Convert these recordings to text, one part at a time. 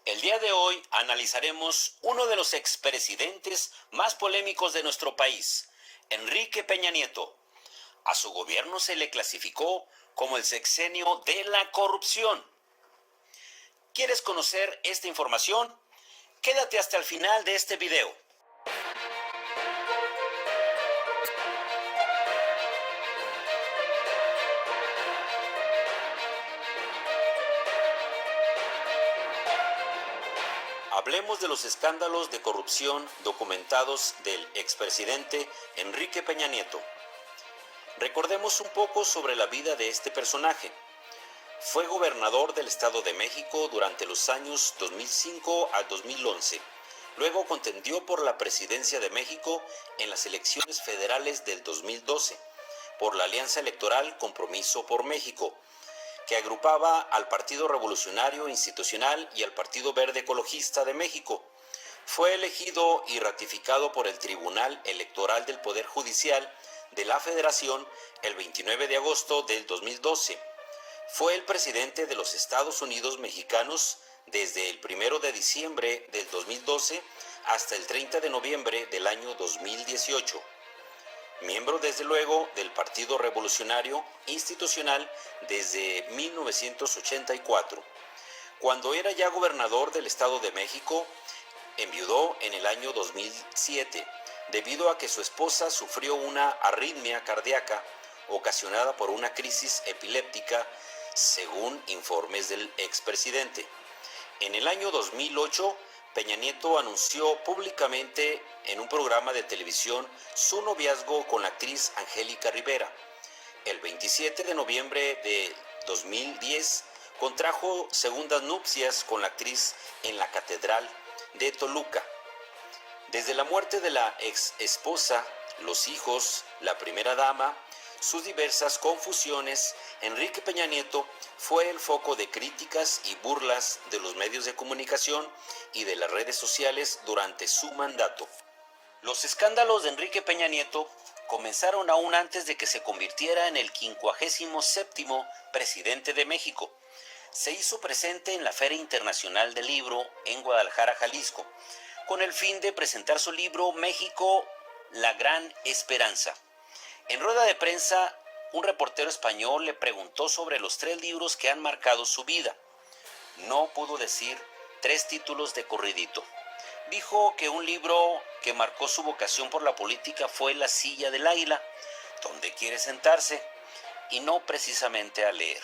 El día de hoy analizaremos uno de los expresidentes más polémicos de nuestro país, Enrique Peña Nieto. A su gobierno se le clasificó como el sexenio de la corrupción. ¿Quieres conocer esta información? Quédate hasta el final de este video. Hablemos de los escándalos de corrupción documentados del expresidente Enrique Peña Nieto. Recordemos un poco sobre la vida de este personaje. Fue gobernador del Estado de México durante los años 2005 al 2011. Luego contendió por la presidencia de México en las elecciones federales del 2012, por la alianza electoral Compromiso por México, que agrupaba al Partido Revolucionario Institucional y al Partido Verde Ecologista de México. Fue elegido y ratificado por el Tribunal Electoral del Poder Judicial de la Federación el 29 de agosto del 2012. Fue el presidente de los Estados Unidos mexicanos desde el 1 de diciembre del 2012 hasta el 30 de noviembre del año 2018. Miembro desde luego del Partido Revolucionario Institucional desde 1984. Cuando era ya gobernador del Estado de México, enviudó en el año 2007 debido a que su esposa sufrió una arritmia cardíaca ocasionada por una crisis epiléptica, según informes del expresidente. En el año 2008, Peña Nieto anunció públicamente en un programa de televisión su noviazgo con la actriz Angélica Rivera. El 27 de noviembre de 2010 contrajo segundas nupcias con la actriz en la Catedral de Toluca. Desde la muerte de la ex esposa, los hijos, la primera dama, sus diversas confusiones, Enrique Peña Nieto fue el foco de críticas y burlas de los medios de comunicación y de las redes sociales durante su mandato. Los escándalos de Enrique Peña Nieto comenzaron aún antes de que se convirtiera en el 57º presidente de México. Se hizo presente en la Feria Internacional del Libro en Guadalajara, Jalisco, con el fin de presentar su libro México, la Gran Esperanza. En rueda de prensa, un reportero español le preguntó sobre los 3 libros que han marcado su vida. No pudo decir 3 títulos de corridito. Dijo que un libro que marcó su vocación por la política fue La Silla del Águila, donde quiere sentarse, y no precisamente a leer.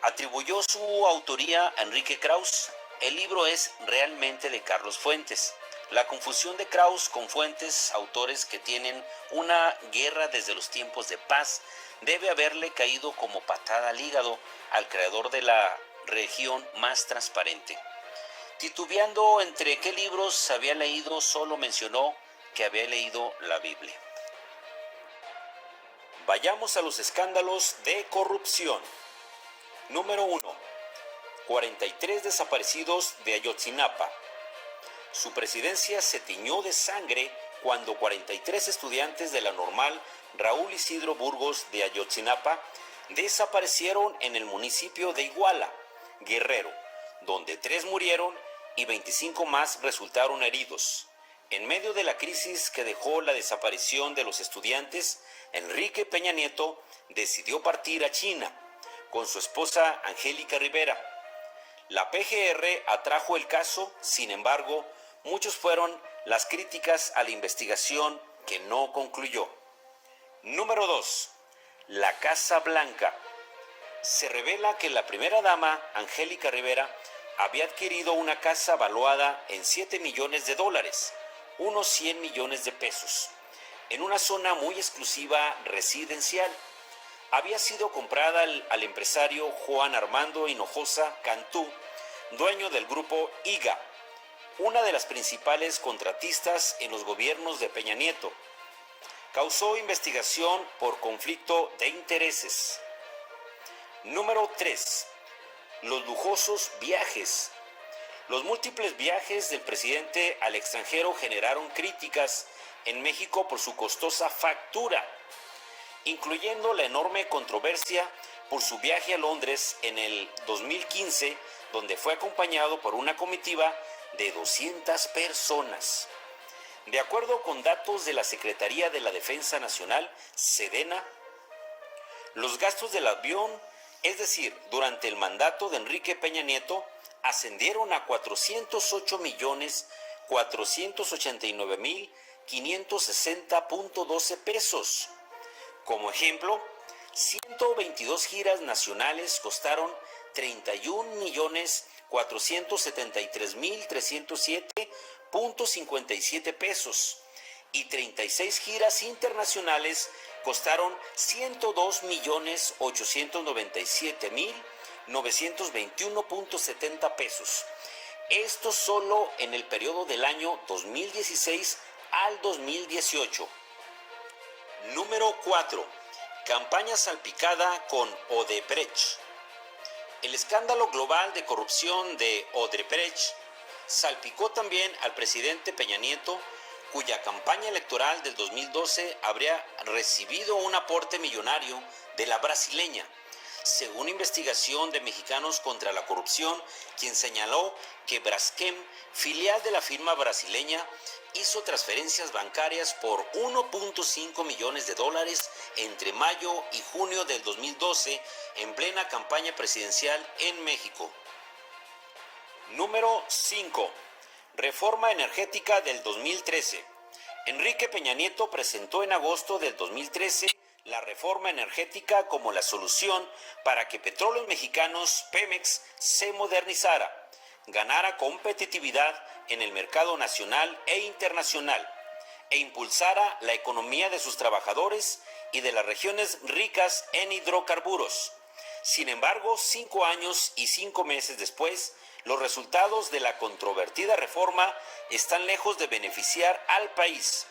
Atribuyó su autoría a Enrique Krauss. El libro es realmente de Carlos Fuentes. La confusión de Krauss con Fuentes, autores que tienen una guerra desde los tiempos de paz, debe haberle caído como patada al hígado al creador de la región más transparente. Titubeando entre qué libros había leído, solo mencionó que había leído la Biblia. Vayamos a los escándalos de corrupción. Número 1. 43 desaparecidos de Ayotzinapa. Su presidencia se tiñó de sangre cuando 43 estudiantes de la Normal Raúl Isidro Burgos de Ayotzinapa desaparecieron en el municipio de Iguala, Guerrero, donde 3 murieron y 25 más resultaron heridos. En medio de la crisis que dejó la desaparición de los estudiantes, Enrique Peña Nieto decidió partir a China con su esposa Angélica Rivera. La PGR atrajo el caso, sin embargo, muchos fueron las críticas a la investigación que no concluyó. Número 2. La Casa Blanca. Se revela que la primera dama, Angélica Rivera, había adquirido una casa valuada en $7 millones, unos 100 millones de pesos, en una zona muy exclusiva residencial. Había sido comprada al empresario Juan Armando Hinojosa Cantú, dueño del grupo IGA, una de las principales contratistas en los gobiernos de Peña Nieto. Causó investigación por conflicto de intereses. Número 3. Los lujosos viajes. Los múltiples viajes del presidente al extranjero generaron críticas en México por su costosa factura, incluyendo la enorme controversia por su viaje a Londres en el 2015, donde fue acompañado por una comitiva de 200 personas. De acuerdo con datos de la Secretaría de la Defensa Nacional, Sedena, los gastos del avión, es decir, durante el mandato de Enrique Peña Nieto, ascendieron a 408.489.560.12 pesos. Como ejemplo, 122 giras nacionales costaron 31.473.307.57 pesos y 36 giras internacionales costaron 102.897.921.70 pesos. Esto solo en el periodo del año 2016 al 2018. Número 4. Campaña salpicada con Odebrecht. El escándalo global de corrupción de Odebrecht salpicó también al presidente Peña Nieto, cuya campaña electoral del 2012 habría recibido un aporte millonario de la brasileña, según investigación de Mexicanos contra la Corrupción, quien señaló que Braskem, filial de la firma brasileña, hizo transferencias bancarias por 1.5 millones de dólares entre mayo y junio del 2012 en plena campaña presidencial en México. Número 5. Reforma energética del 2013. Enrique Peña Nieto presentó en agosto del 2013 la reforma energética como la solución para que Petróleos Mexicanos, Pemex, se modernizara, ganara competitividad en el mercado nacional e internacional e impulsara la economía de sus trabajadores y de las regiones ricas en hidrocarburos. Sin embargo, 5 años y 5 meses después, los resultados de la controvertida reforma están lejos de beneficiar al país.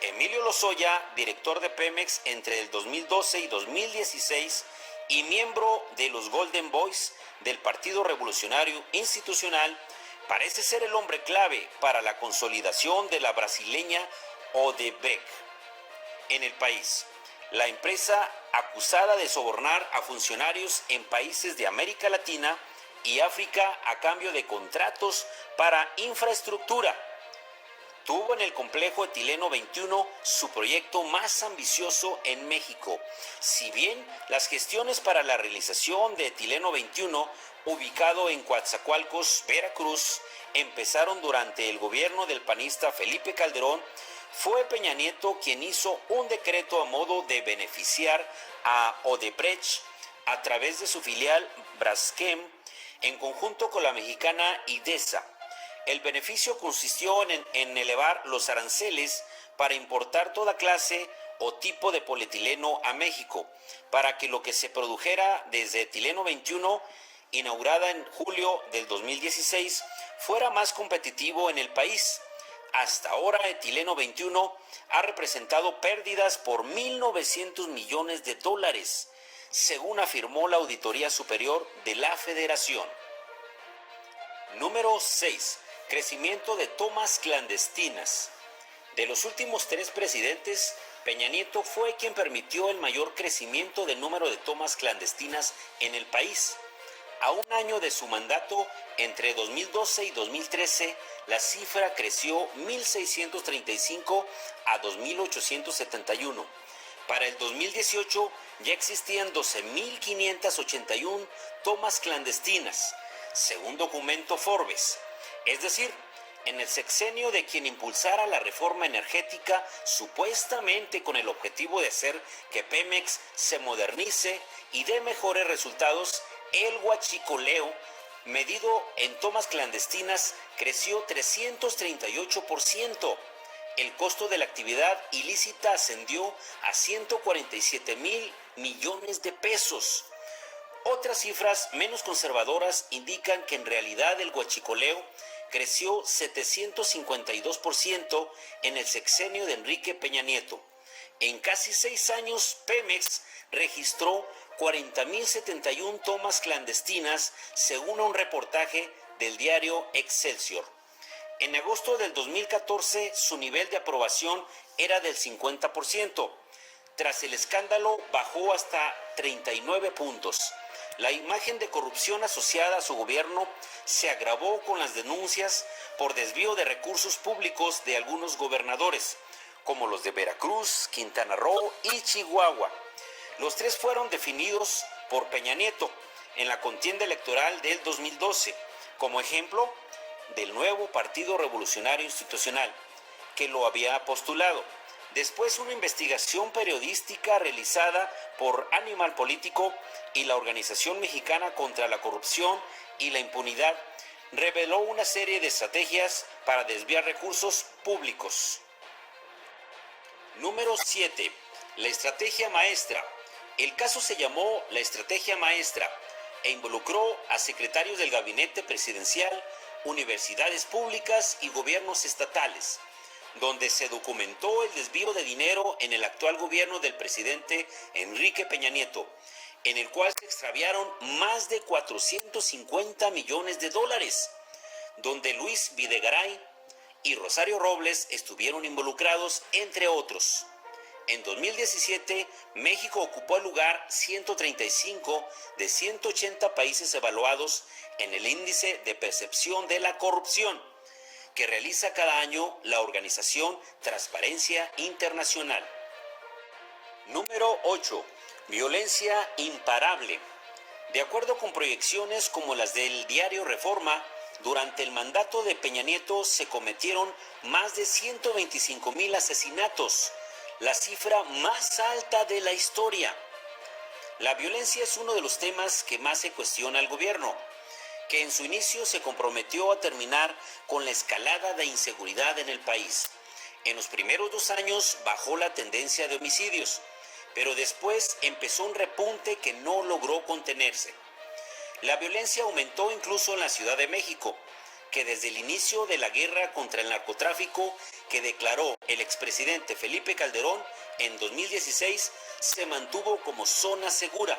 Emilio Lozoya, director de Pemex entre el 2012 y 2016 y miembro de los Golden Boys del Partido Revolucionario Institucional, parece ser el hombre clave para la consolidación de la brasileña Odebrecht en el país. La empresa, acusada de sobornar a funcionarios en países de América Latina y África a cambio de contratos para infraestructura, tuvo en el complejo Etileno 21 su proyecto más ambicioso en México. Si bien las gestiones para la realización de Etileno 21, ubicado en Coatzacoalcos, Veracruz, empezaron durante el gobierno del panista Felipe Calderón, fue Peña Nieto quien hizo un decreto a modo de beneficiar a Odebrecht a través de su filial Braskem en conjunto con la mexicana IDESA. El beneficio consistió en elevar los aranceles para importar toda clase o tipo de polietileno a México, para que lo que se produjera desde Etileno 21, inaugurada en julio del 2016, fuera más competitivo en el país. Hasta ahora, Etileno 21 ha representado pérdidas por 1.900 millones de dólares, según afirmó la Auditoría Superior de la Federación. Número 6. Crecimiento de tomas clandestinas. De los últimos 3 presidentes, Peña Nieto fue quien permitió el mayor crecimiento del número de tomas clandestinas en el país. A un año de su mandato, entre 2012 y 2013, la cifra creció 1.635 a 2.871. Para el 2018 ya existían 12.581 tomas clandestinas, según documento Forbes. Es decir, en el sexenio de quien impulsara la reforma energética, supuestamente con el objetivo de hacer que Pemex se modernice y dé mejores resultados, el huachicoleo, medido en tomas clandestinas, creció 338%. El costo de la actividad ilícita ascendió a 147.000 millones de pesos. Otras cifras menos conservadoras indican que en realidad el huachicoleo creció 752% en el sexenio de Enrique Peña Nieto. En casi 6 años, Pemex registró 40.071 tomas clandestinas, según un reportaje del diario Excelsior. En agosto del 2014, su nivel de aprobación era del 50%. Tras el escándalo, bajó hasta 39 puntos. La imagen de corrupción asociada a su gobierno se agravó con las denuncias por desvío de recursos públicos de algunos gobernadores, como los de Veracruz, Quintana Roo y Chihuahua. Los tres fueron definidos por Peña Nieto en la contienda electoral del 2012, como ejemplo del nuevo Partido Revolucionario Institucional, que lo había postulado. Después, una investigación periodística realizada por Animal Político y la Organización Mexicana contra la Corrupción y la Impunidad reveló una serie de estrategias para desviar recursos públicos. Número 7. La estrategia maestra. El caso se llamó la estrategia maestra e involucró a secretarios del gabinete presidencial, universidades públicas y gobiernos estatales, donde se documentó el desvío de dinero en el actual gobierno del presidente Enrique Peña Nieto, en el cual se extraviaron más de 450 millones de dólares, donde Luis Videgaray y Rosario Robles estuvieron involucrados, entre otros. En 2017, México ocupó el lugar 135 de 180 países evaluados en el índice de percepción de la corrupción, que realiza cada año la organización Transparencia Internacional. Número 8. Violencia imparable. De acuerdo con proyecciones como las del diario Reforma, durante el mandato de Peña Nieto se cometieron más de 125,000 asesinatos, la cifra más alta de la historia. La violencia es uno de los temas que más se cuestiona al gobierno, que en su inicio se comprometió a terminar con la escalada de inseguridad en el país. En los primeros 2 años bajó la tendencia de homicidios, pero después empezó un repunte que no logró contenerse. La violencia aumentó incluso en la Ciudad de México, que desde el inicio de la guerra contra el narcotráfico que declaró el expresidente Felipe Calderón en 2016 se mantuvo como zona segura.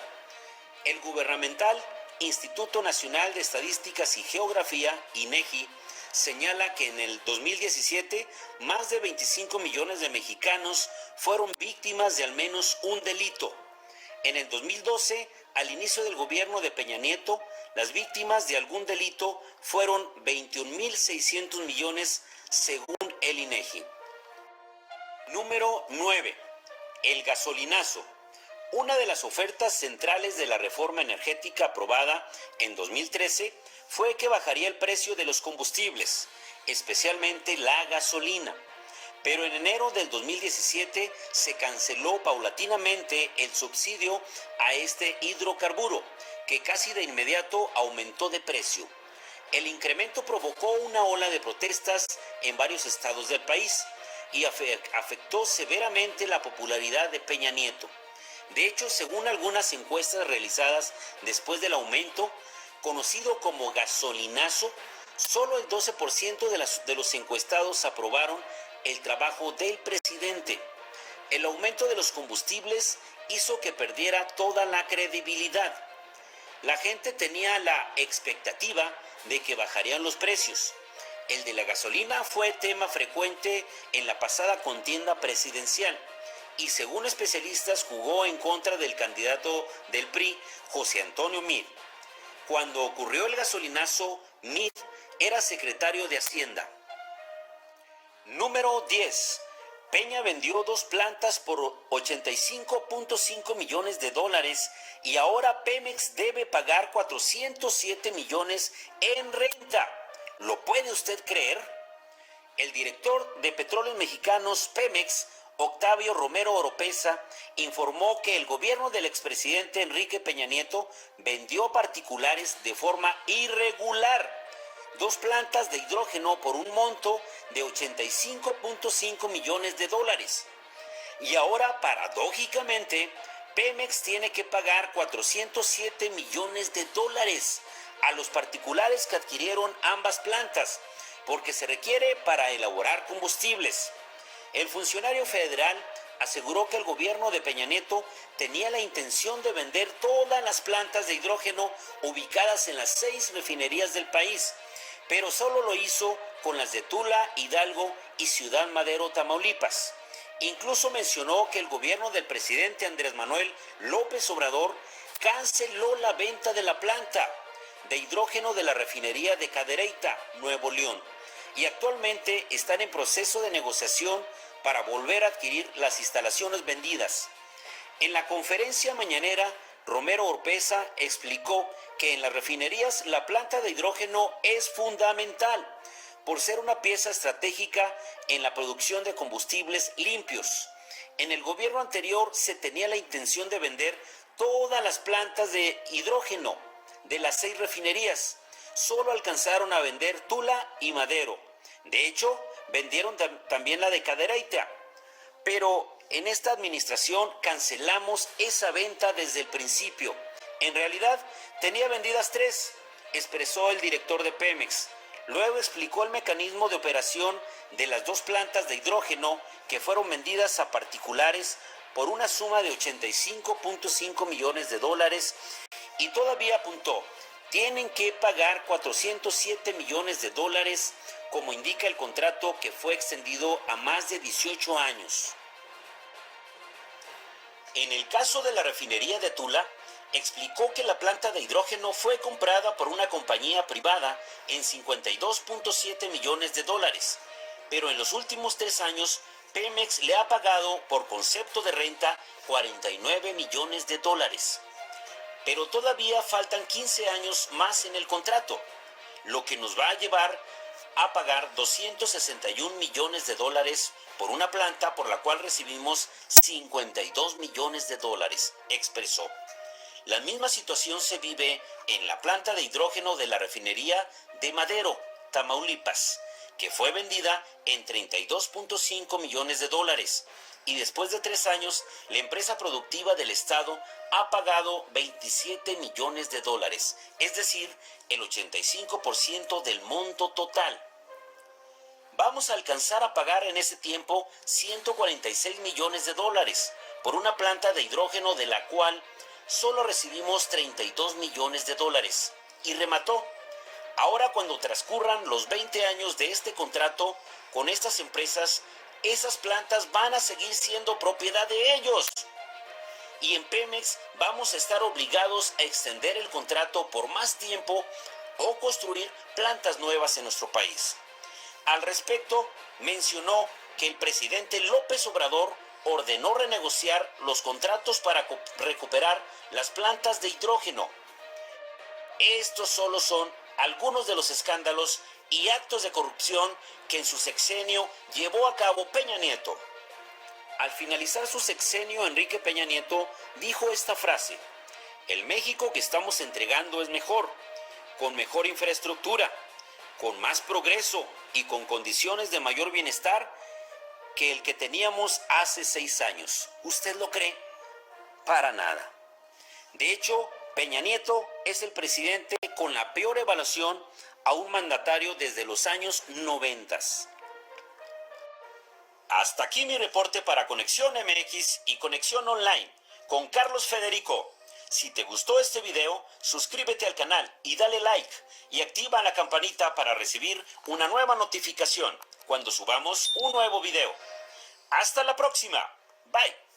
El gubernamental Instituto Nacional de Estadísticas y Geografía, INEGI, señala que en el 2017 más de 25 millones de mexicanos fueron víctimas de al menos un delito. En el 2012, al inicio del gobierno de Peña Nieto, las víctimas de algún delito fueron 21,600 millones según el INEGI. Número 9. El gasolinazo. Una de las ofertas centrales de la reforma energética aprobada en 2013 fue que bajaría el precio de los combustibles, especialmente la gasolina. Pero en enero del 2017 se canceló paulatinamente el subsidio a este hidrocarburo, que casi de inmediato aumentó de precio. El incremento provocó una ola de protestas en varios estados del país y afectó severamente la popularidad de Peña Nieto. De hecho, según algunas encuestas realizadas después del aumento, conocido como gasolinazo, solo el 12% de los encuestados aprobaron el trabajo del presidente. El aumento de los combustibles hizo que perdiera toda la credibilidad. La gente tenía la expectativa de que bajarían los precios. El de la gasolina fue tema frecuente en la pasada contienda presidencial y según especialistas jugó en contra del candidato del PRI, José Antonio Meade. Cuando ocurrió el gasolinazo, Meade era secretario de Hacienda. Número 10. Peña vendió 2 plantas por 85,5 millones de dólares y ahora Pemex debe pagar 407 millones en renta. ¿Lo puede usted creer? El director de Petróleos Mexicanos, Pemex, Octavio Romero Oropeza, informó que el gobierno del expresidente Enrique Peña Nieto vendió a particulares de forma irregular 2 plantas de hidrógeno por un monto de 85,5 millones de dólares. Y ahora, paradójicamente, Pemex tiene que pagar 407 millones de dólares a los particulares que adquirieron ambas plantas, porque se requiere para elaborar combustibles. El funcionario federal aseguró que el gobierno de Peña Nieto tenía la intención de vender todas las plantas de hidrógeno ubicadas en las 6 refinerías del país, pero solo lo hizo con las de Tula, Hidalgo y Ciudad Madero, Tamaulipas. Incluso mencionó que el gobierno del presidente Andrés Manuel López Obrador canceló la venta de la planta de hidrógeno de la refinería de Cadereyta, Nuevo León, y actualmente están en proceso de negociación para volver a adquirir las instalaciones vendidas. En la conferencia mañanera, Romero Oropeza explicó que en las refinerías la planta de hidrógeno es fundamental por ser una pieza estratégica en la producción de combustibles limpios. En el gobierno anterior se tenía la intención de vender todas las plantas de hidrógeno de las 6 refinerías. Solo alcanzaron a vender Tula y Madero. De hecho, vendieron también la de Cadereyta. Pero en esta administración cancelamos esa venta desde el principio. En realidad, tenía vendidas 3, expresó el director de Pemex. Luego explicó el mecanismo de operación de las 2 plantas de hidrógeno que fueron vendidas a particulares por una suma de $85.5 millones y todavía apuntó, tienen que pagar $407 millones como indica el contrato que fue extendido a más de 18 años. En el caso de la refinería de Tula, explicó que la planta de hidrógeno fue comprada por una compañía privada en $52.7 millones, pero en los últimos 3 años Pemex le ha pagado por concepto de renta $49 millones. Pero todavía faltan 15 años más en el contrato, lo que nos va a llevar a pagar $261 millones por una planta por la cual recibimos $52 millones, expresó. La misma situación se vive en la planta de hidrógeno de la refinería de Madero, Tamaulipas, que fue vendida en $32.5 millones y después de 3 años la empresa productiva del estado ha pagado $27 millones, es decir, el 85% del monto total. Vamos a alcanzar a pagar en ese tiempo $146 millones por una planta de hidrógeno de la cual solo recibimos $32 millones. Y remató, ahora cuando transcurran los 20 años de este contrato con estas empresas, esas plantas van a seguir siendo propiedad de ellos. Y en Pemex vamos a estar obligados a extender el contrato por más tiempo o construir plantas nuevas en nuestro país. Al respecto, mencionó que el presidente López Obrador ordenó renegociar los contratos para recuperar las plantas de hidrógeno. Estos solo son algunos de los escándalos y actos de corrupción que en su sexenio llevó a cabo Peña Nieto. Al finalizar su sexenio, Enrique Peña Nieto dijo esta frase: el México que estamos entregando es mejor, con mejor infraestructura, con más progreso y con condiciones de mayor bienestar que el que teníamos hace 6 años. ¿Usted lo cree? Para nada. De hecho, Peña Nieto es el presidente con la peor evaluación a un mandatario desde los años 90. Hasta aquí mi reporte para Conexión MX y Conexión Online con Carlos Federico. Si te gustó este video, suscríbete al canal y dale like y activa la campanita para recibir una nueva notificación cuando subamos un nuevo video. ¡Hasta la próxima! Bye.